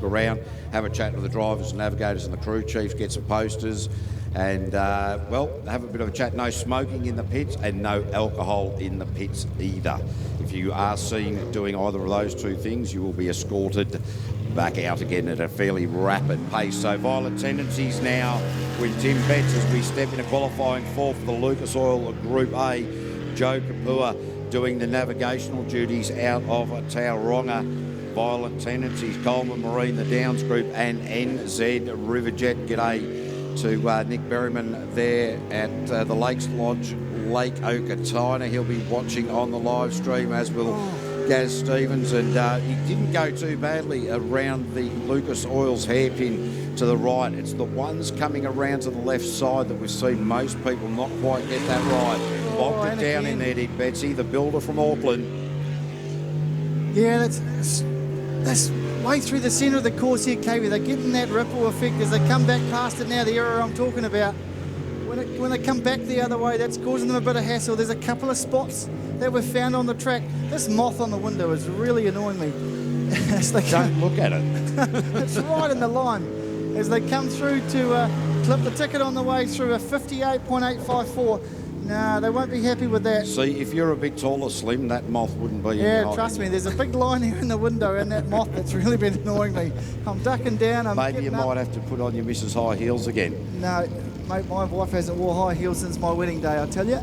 look around, have a chat to the drivers, navigators and the crew chiefs, get some posters and, well, have a bit of a chat. No smoking in the pits and no alcohol in the pits either. If you are seen doing either of those two things, you will be escorted back out again at a fairly rapid pace. So Violent Tendencies now with Tim Betts as we step into qualifying 4 for the Lucas Oil Group A. Joe Kapua doing the navigational duties out of Tauranga. Violent Tendencies, Coleman Marine, the Downs Group and NZ Riverjet. G'day to Nick Berryman there at the Lakes Lodge, Lake Okatina. He'll be watching on the live stream, as will Gaz Stevens, and he didn't go too badly around the Lucas Oil's hairpin to the right. It's the ones coming around to the left side that we've seen most people not quite get that right. Bogged it down in there, did Betsy, the builder from Auckland. Yeah, that's way through the centre of the course here, KV. They're getting that ripple effect as they come back past it now, the area I'm talking about. When they come back the other way, that's causing them a bit of hassle. There's a couple of spots that were found on the track. This moth on the window is really annoying me. Don't look at it. It's right in the line. As they come through to clip the ticket on the way through a 58.854. No, they won't be happy with that. See, if you're a bit taller, Slim, that moth wouldn't be. Yeah, trust me, there's a big line here in the window and that moth that's really been annoying me. I'm ducking down. Maybe you might have to put on your Mrs. High Heels again. No, mate, my wife hasn't wore high heels since my wedding day, I tell you.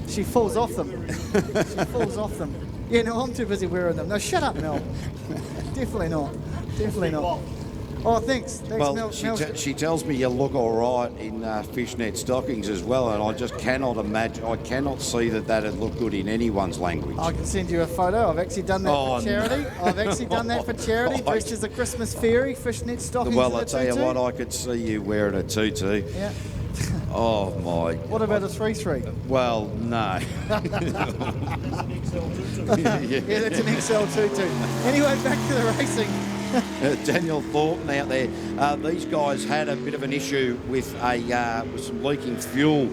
She falls off them. She falls off them. Yeah, no, I'm too busy wearing them. No, shut up, Mel. Definitely not. Definitely not. Oh, thanks. Well, Mel. She tells me you look all right in fishnet stockings as well, and I just cannot imagine, I cannot see that that'd look good in anyone's language. I can send you a photo. I've actually done that for charity. No. I've actually done that for charity. Dressed as a Christmas fairy, fishnet stockings. Well, I tell you what, I could see you wearing a tutu. Yeah. Oh my. What about a 3-3? Well, no. Yeah, that's an XL tutu. Anyway, back to the racing. Daniel Thornton out there. These guys had a bit of an issue with some leaking fuel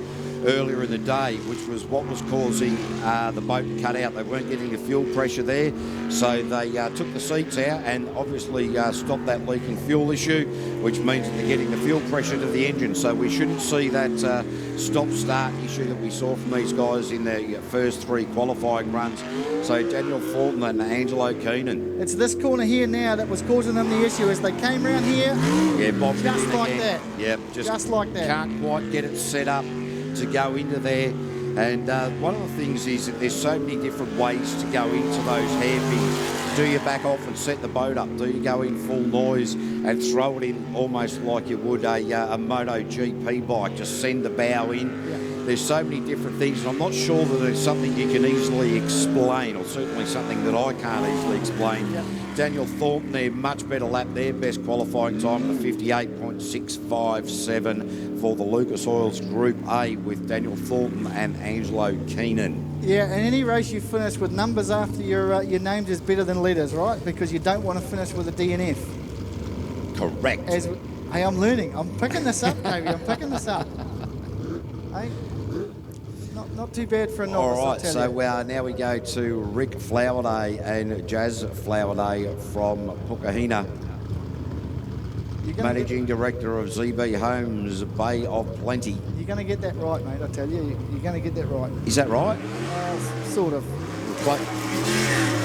earlier in the day, which was what was causing the boat to cut out. They weren't getting the fuel pressure there, so they took the seats out and obviously stopped that leaking fuel issue, which means that they're getting the fuel pressure to the engine. So we shouldn't see that stop-start issue that we saw from these guys in their first 3 qualifying runs. So Daniel Thornton and Angelo Keenan. It's this corner here now that was causing them the issue as they came round here. Yeah, bobbed just like again. that. Yep, just like that. Can't quite get it set up to go into there. And one of the things is that there's so many different ways to go into those hairpins. Do you back off and set the boat up? Do you go in full noise and throw it in almost like you would a MotoGP bike? Just send the bow in. Yeah. There's so many different things, and I'm not sure that there's something you can easily explain, or certainly something that I can't easily explain. Yeah. Daniel Thornton there, much better lap there, best qualifying time of 58.657 for the Lucas Oils Group A with Daniel Thornton and Angelo Keenan. Yeah, and any race you finish with numbers after your names is better than letters, right? Because you don't want to finish with a DNF. Correct. Hey, I'm learning. I'm picking this up, baby. I'm picking this up. Hey, not too bad for a novice. All right, so now we go to Rick Flowerday and Jazz Flowerday from Pukahina. Managing Director of ZB Homes, Bay of Plenty. You're going to get that right, mate, I tell you. You're going to get that right. Is that right? Sort of. But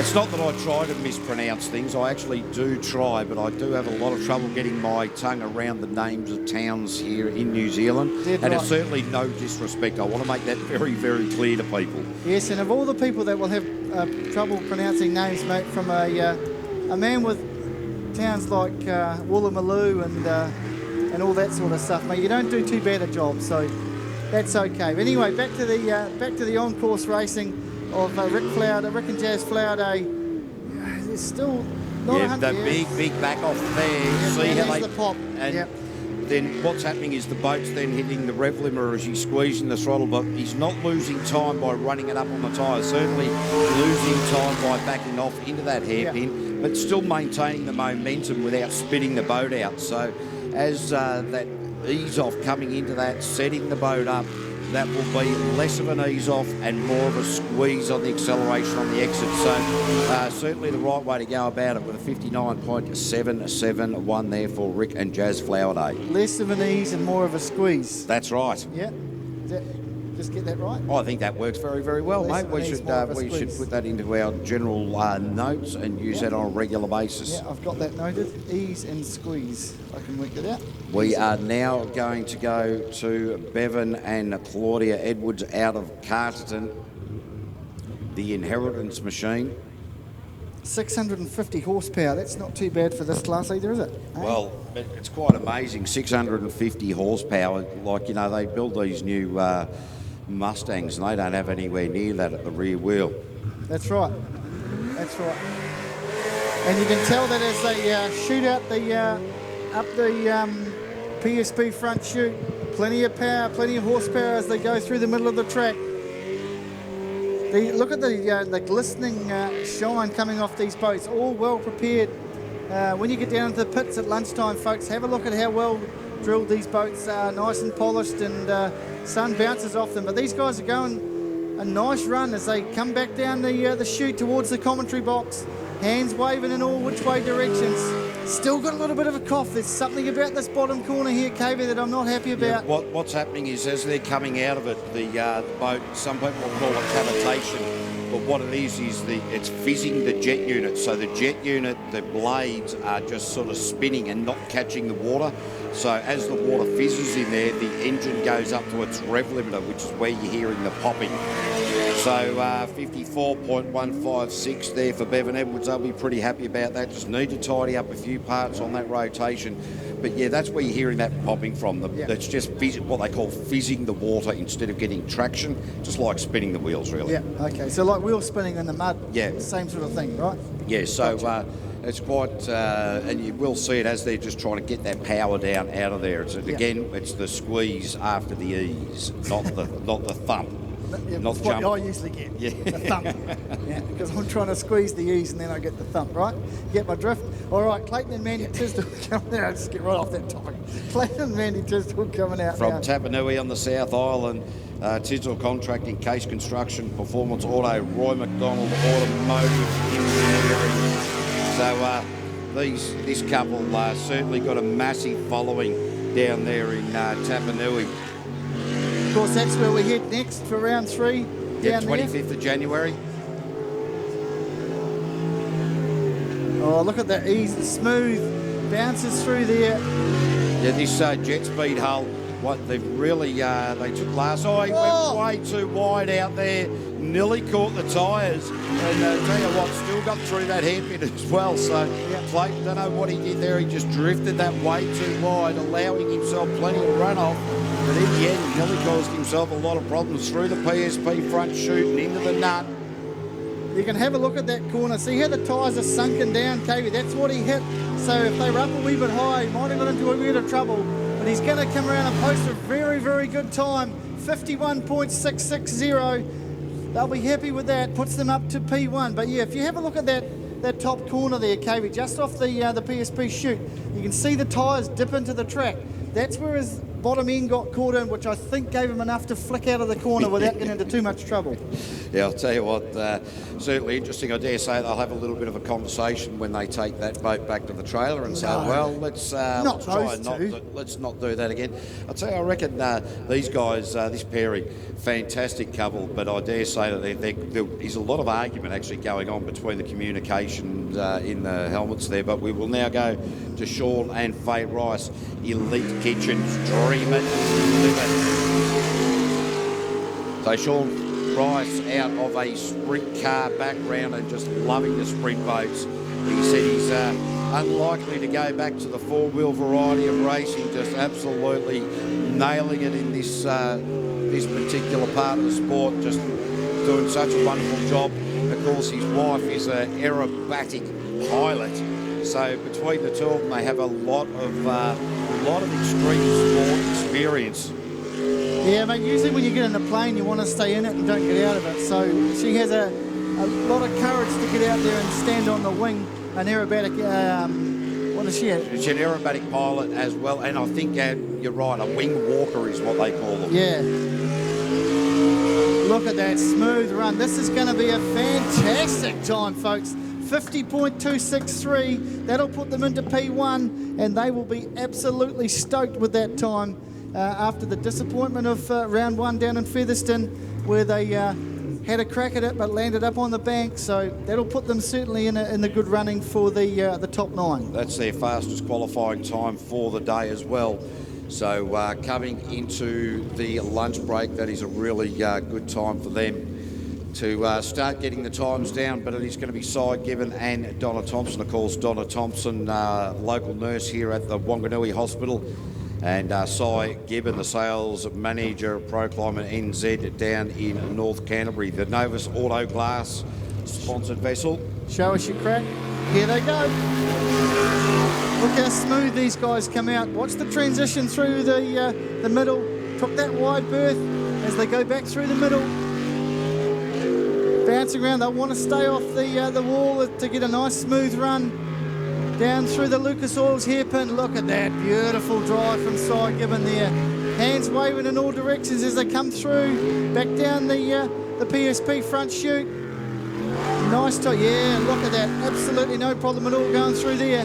it's not that I try to mispronounce things. I actually do try, but I do have a lot of trouble getting my tongue around the names of towns here in New Zealand. It's certainly no disrespect. I want to make that very, very clear to people. Yes, and of all the people that will have trouble pronouncing names, mate, from a man with towns like Woolloomooloo and all that sort of stuff, mate, you don't do too bad a job, so that's okay. But anyway, back to the on-course racing of Rick and Jazz Flowerday. There's still not 100 the big back off there. Yeah, see how the pop. And then what's happening is the boat's then hitting the rev limiter as he's squeezing the throttle, but he's not losing time by running it up on the tyres. Certainly losing time by backing off into that hairpin, but still maintaining the momentum without spitting the boat out. So as that ease off coming into that, setting the boat up, that will be less of an ease off and more of a squeeze on the acceleration on the exit. So certainly the right way to go about it with a 59.771 there for Rick and Jazz Flowerday. Less of an ease and more of a squeeze. That's right. Yeah. Just get that right? I think that works very, very well, Less mate. of an ease, more of a We should squeeze. put that into our general notes and use that on a regular basis. Yeah, I've got that noted. Ease and squeeze. I can work that out. We are now going to go to Bevan and Claudia Edwards out of Carterton, the Inheritance Machine. 650 horsepower. That's not too bad for this class either, is it? Eh? Well, it's quite amazing. 650 horsepower. Like, you know, they build these new Mustangs and they don't have anywhere near that at the rear wheel. That's right. That's right. And you can tell that as they shoot out up the PSP front chute. Plenty of power, plenty of horsepower as they go through the middle of the track. Look at the glistening shine coming off these boats, all well prepared. When you get down to the pits at lunchtime, folks, have a look at how well drilled these boats are, nice and polished, and sun bounces off them. But these guys are going a nice run as they come back down the chute towards the commentary box, hands waving in all which way directions. Still got a little bit of a cough. There's something about this bottom corner here, KV, that I'm not happy about. Yeah, what's happening is as they're coming out of it, the boat, some people will call it cavitation, but what it is it's fizzing the jet unit. So the jet unit, the blades are just sort of spinning and not catching the water. So as the water fizzes in there, the engine goes up to its rev limiter, which is where you're hearing the popping. So 54.156 there for Bevan Edwards. They'll be pretty happy about that. Just need to tidy up a few parts on that rotation. But yeah, that's where you're hearing that popping from. That's just what they call fizzing the water instead of getting traction, just like spinning the wheels, really. Yeah, okay. So like wheel spinning in the mud. Yeah. Same sort of thing, right? Yeah, so Gotcha. it's quite, and you will see it as they're just trying to get that power down out of there. Again, it's the squeeze after the ease, not the thump. Yeah, not that's what jump. I usually get, Yeah. the thump. Yeah, because I'm trying to squeeze the ease and then I get the thump, right? You get my drift? All right, Clayton and Mandy Tisdale coming out. I'll just get right off that topic. Clayton and Mandy Tisdale coming out From now. Tapanui on the South Island, Tisdale Contracting, Case Construction, Performance Auto, Roy McDonald, Automotive Engineering. So this couple certainly got a massive following down there in Tapanui. Of course, that's where we head next for round 3. Yeah, down 25th of January. There. Oh, look at that ease, smooth, bounces through there. Yeah, this jet speed hull, what they've really, they took last. Oh, he went way too wide out there, nearly caught the tyres, and tell you what, still got through that hairpin as well. So Clayton, don't know what he did there, he just drifted that way too wide, allowing himself plenty of runoff. But in the end, he nearly caused himself a lot of problems through the PSP front chute and into the nut. You can have a look at that corner. See how the tyres are sunken down, KV? That's what he hit. So if they were up a wee bit high, he might have got into a bit of trouble. But he's going to come around and post a very, very good time. 51.660. They'll be happy with that. Puts them up to P1. But yeah, if you have a look at that top corner there, KV, just off the PSP chute, you can see the tyres dip into the track. That's where his bottom end got caught in, which I think gave him enough to flick out of the corner without getting into too much trouble. Yeah, I'll tell you what, certainly interesting. I dare say they'll have a little bit of a conversation when they take that boat back to the trailer and say, well, let's try and let's not do that again. I'll tell you, I reckon these guys, this pairing, fantastic couple, but I dare say that there is a lot of argument actually going on between the communications in the helmets there. But we will now go to Sean and Faye Rice, Elite Kitchens, dreaming, living. So Sean Rice out of a sprint car background and just loving the sprint boats. He said he's unlikely to go back to the four-wheel variety of racing, just absolutely nailing it in this this particular part of the sport, just doing such a wonderful job. Of course, his wife is an aerobatic pilot, so between the two of them, they have a lot of extreme sport experience. Yeah, mate, usually when you get in a plane, you want to stay in it and don't get out of it. So she has a lot of courage to get out there and stand on the wing, an aerobatic, what is she? She's an aerobatic pilot as well, and I think you're right, a wing walker is what they call them. Yeah. Look at that smooth run. This is going to be a fantastic time, folks. 50.263. That'll put them into P1, and they will be absolutely stoked with that time after the disappointment of round 1 down in Featherston, where they had a crack at it but landed up on the bank. So that'll put them certainly in the good running for the top 9. That's their fastest qualifying time for the day as well. So coming into the lunch break, that is a really good time for them to start getting the times down, but it is going to be Si Gibbon and Donna Thompson. Of course, Donna Thompson, local nurse here at the Wanganui Hospital, and Si Gibbon, the sales manager of Pro Climate NZ down in North Canterbury. The Novus Auto Glass sponsored vessel. Show us your crack. Here they go. Look how smooth these guys come out. Watch the transition through the middle. Took that wide berth as they go back through the middle. Bouncing around, they'll want to stay off the wall to get a nice smooth run down through the Lucas Oils hairpin. Look at that beautiful drive from Si Gibbon there. Hands waving in all directions as they come through. Back down the PSP front chute. Nice time. Yeah, look at that. Absolutely no problem at all going through there.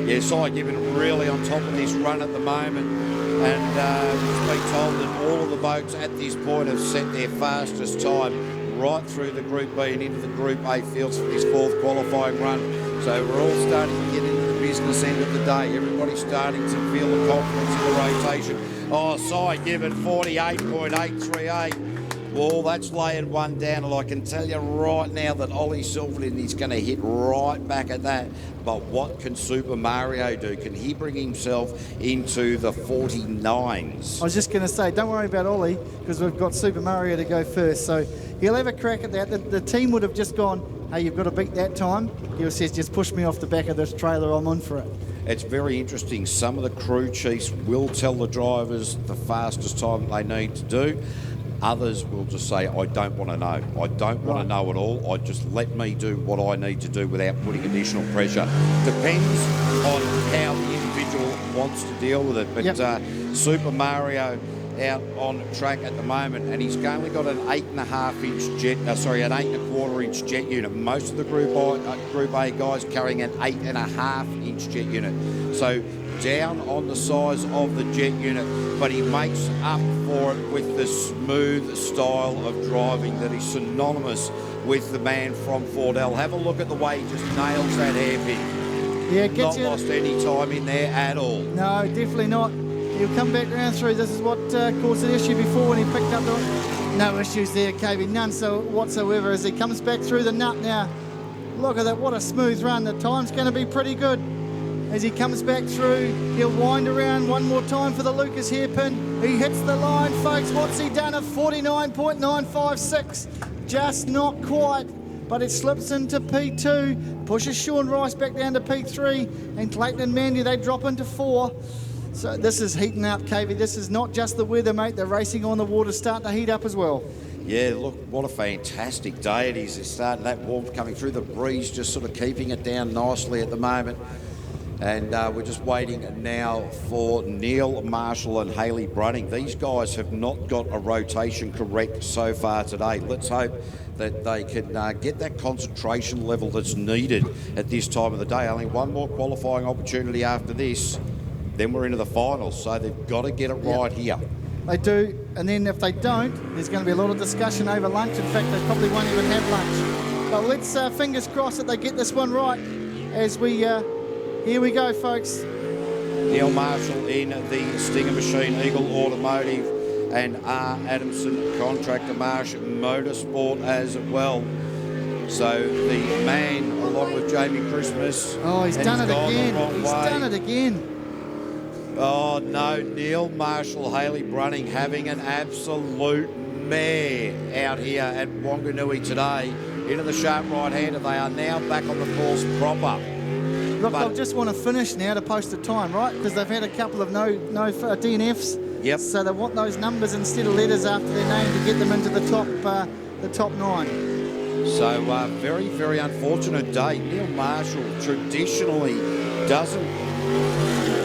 Yeah, Si Gibbon really on top of this run at the moment, and we've been told that all of the boats at this point have set their fastest time right through the Group B and into the Group A fields for this 4th qualifying run. So we're all starting to get into the business end of the day. Everybody's starting to feel the confidence in the rotation. Oh, Si Gibbon, 48.838. Well, that's laying one down, and I can tell you right now that Ollie Silverton is going to hit right back at that. But what can Super Mario do? Can he bring himself into the 49s? I was just going to say, don't worry about Ollie, because we've got Super Mario to go first. So he'll have a crack at that. The team would have just gone, hey, you've got to beat that time. He says, just push me off the back of this trailer, I'm on for it. It's very interesting. Some of the crew chiefs will tell the drivers the fastest time they need to do. Others will just say, I don't want to know. I don't want to know at all. Just let me do what I need to do without putting additional pressure. Depends on how the individual wants to deal with it. But Super Mario out on track at the moment, and he's only got an 8.5 inch jet, an 8.25 inch jet unit. Most of the Group A guys carrying an 8.5 inch jet unit. So down on the size of the jet unit, but he makes up for it with the smooth style of driving that is synonymous with the man from Fordell. Have a look at the way he just nails that hairpin. Yeah, not lost any time in there at all. No, definitely not. He'll come back round through. This is what caused an issue before when he picked up the... No issues there, KB. None so whatsoever as he comes back through the nut now. Look at that. What a smooth run. The time's going to be pretty good. As he comes back through, he'll wind around one more time for the Lucas hairpin. He hits the line, folks. What's he done? A 49.956. Just not quite. But it slips into P2. Pushes Sean Rice back down to P3. And Clayton and Mandy, they drop into 4. So this is heating up, KV. This is not just the weather, mate. The racing on the water starting to heat up as well. Yeah, look, what a fantastic day it is. It's starting that warmth coming through, the breeze just sort of keeping it down nicely at the moment. And we're just waiting now for Neil Marshall and Hayley Brunning. These guys have not got a rotation correct so far today. Let's hope that they can get that concentration level that's needed at this time of the day. Only one more qualifying opportunity after this, then we're into the finals. So they've got to get it right here. They do, and then if they don't, there's going to be a lot of discussion over lunch. In fact, they probably won't even have lunch. But let's fingers crossed that they get this one right as we... Here we go, folks. Neil Marshall in the Stinger Machine, Eagle Automotive, and R. Adamson, Contractor Marsh Motorsport as well. So the man, along with Jamie Christmas... Oh, he's done it again. He's done it again. Oh, no. Neil Marshall, Hayley Brunning having an absolute mare out here at Wanganui today. Into the sharp right-hander. They are now back on the course proper. Look, they'll just want to finish now to post a time, right? Because they've had a couple of no DNFs. Yep. So they want those numbers instead of letters after their name to get them into the top 9. So very, very unfortunate day. Neil Marshall traditionally doesn't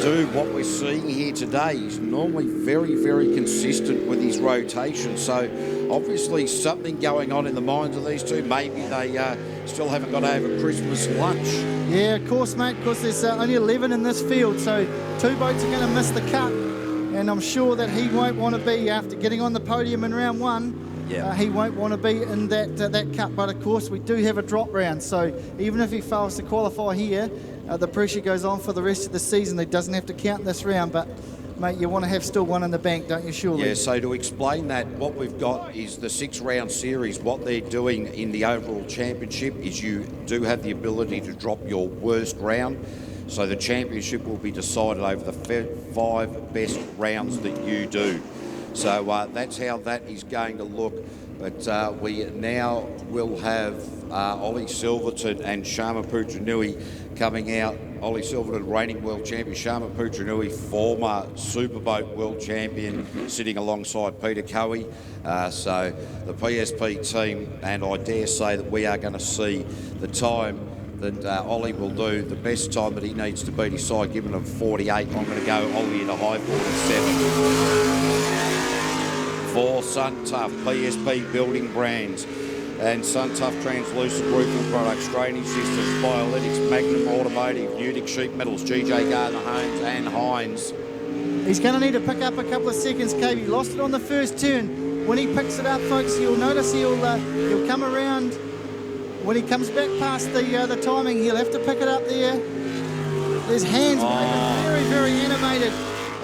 do what we're seeing here today. He's normally very, very consistent with his rotation. So obviously something going on in the minds of these two. Maybe they still haven't got over Christmas lunch. Yeah, of course, mate, because there's only 11 in this field, so 2 boats are going to miss the cut. And I'm sure that he won't want to be, after getting on the podium in round 1, he won't want to be in that cut. But of course, we do have a drop round, so even if he fails to qualify here, the pressure goes on for the rest of the season. He doesn't have to count this round, but mate, you want to have still one in the bank, don't you, surely? Yeah, so to explain that, what we've got is the 6-round series. What they're doing in the overall championship is you do have the ability to drop your worst round. So the championship will be decided over the 5 best rounds that you do. So that's how that is going to look. But we now will have Ollie Silverton and Sharma Putranui coming out. Ollie Silverton, reigning world champion. Sharma Putranui, former Superboat world champion, sitting alongside Peter Cowie. So the PSP team, and I dare say that we are going to see the time that Ollie will do, the best time that he needs to beat his side, given him 48. I'm going to go Ollie at a high 47. For Sun Tough, PSP Building Brands, and Sun Tough Translucent Roofing Products, Drainage Systems, Biolytics, Magnum Automotive, Utic Sheet Metals, GJ Gardner Homes and Hines. He's going to need to pick up a couple of seconds, Cave. He lost it on the first turn. When he picks it up, folks, you'll notice he'll come around. When he comes back past the timing, he'll have to pick it up there. His hands very, very animated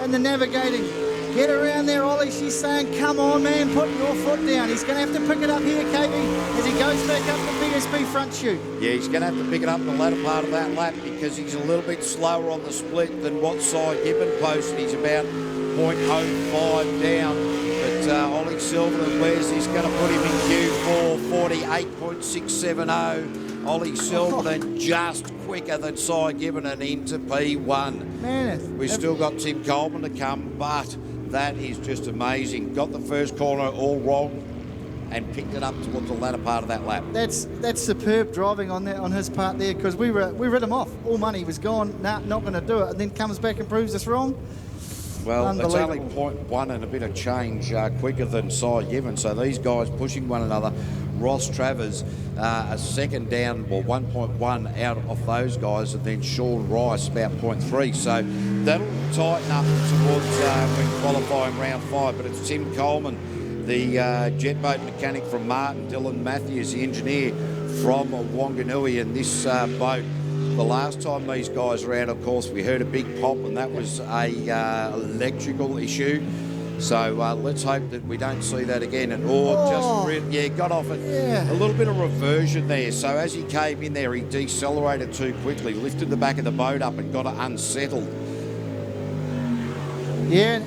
in the navigating. Get around there, Ollie. She's saying, come on, man, put your foot down. He's going to have to pick it up here, KB, as he goes back up the PSP front chute. Yeah, he's going to have to pick it up in the latter part of that lap because he's a little bit slower on the split than what Cy Gibbon posted. He's about 0.05 down. But Ollie Silverton, where's this going to put him in Q4, 48.670. Ollie Silverton just quicker than Cy Gibbon and into P1. Man, we've still got Tim Coleman to come, but that is just amazing. Got the first corner all wrong and picked it up towards the latter part of that lap. That's superb driving on his part there, because we read him off. All money was gone. Nah, not going to do it, and then comes back and proves us wrong. Well, it's only 0.1 and a bit of change quicker than Cy Gibbon. So these guys pushing one another. Ross Travers a second down, well, 1.1 out of those guys, and then Sean Rice about 0.3. So that'll tighten up towards when qualifying round 5. But it's Tim Coleman, the jet boat mechanic from Martin, Dylan Matthews, the engineer from Wanganui, and this boat. The last time these guys were out, of course, we heard a big pop, and that was a electrical issue. So let's hope that we don't see that again. And got off it. Yeah. A little bit of reversion there. So as he came in there, he decelerated too quickly, lifted the back of the boat up and got it unsettled. Yeah,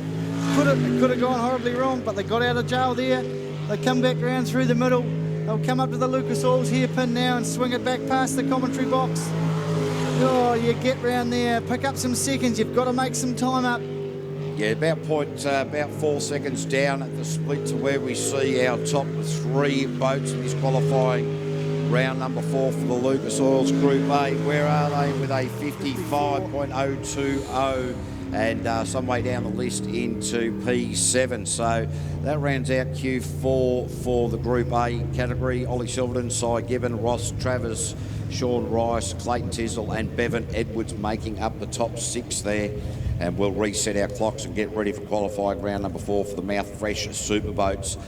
could have gone horribly wrong, but they got out of jail there. They come back around through the middle. They'll come up to the Lucas Oils hairpin now and swing it back past the commentary box. Oh, you get round there, pick up some seconds. You've got to make some time up. Yeah, about 4 seconds down at the split to where we see our top 3 boats in this qualifying round number 4 for the Lucas Oils Group A. Where are they with a 55.020 and some way down the list into P7. So that rounds out Q4 for the Group A category. Ollie Silverton, Cy Gibbon, Ross Travers, Sean Rice, Clayton Tisdall and Bevan Edwards making up the top 6 there. And we'll reset our clocks and get ready for qualifying round number 4 for the Mouth Fresh Superboats.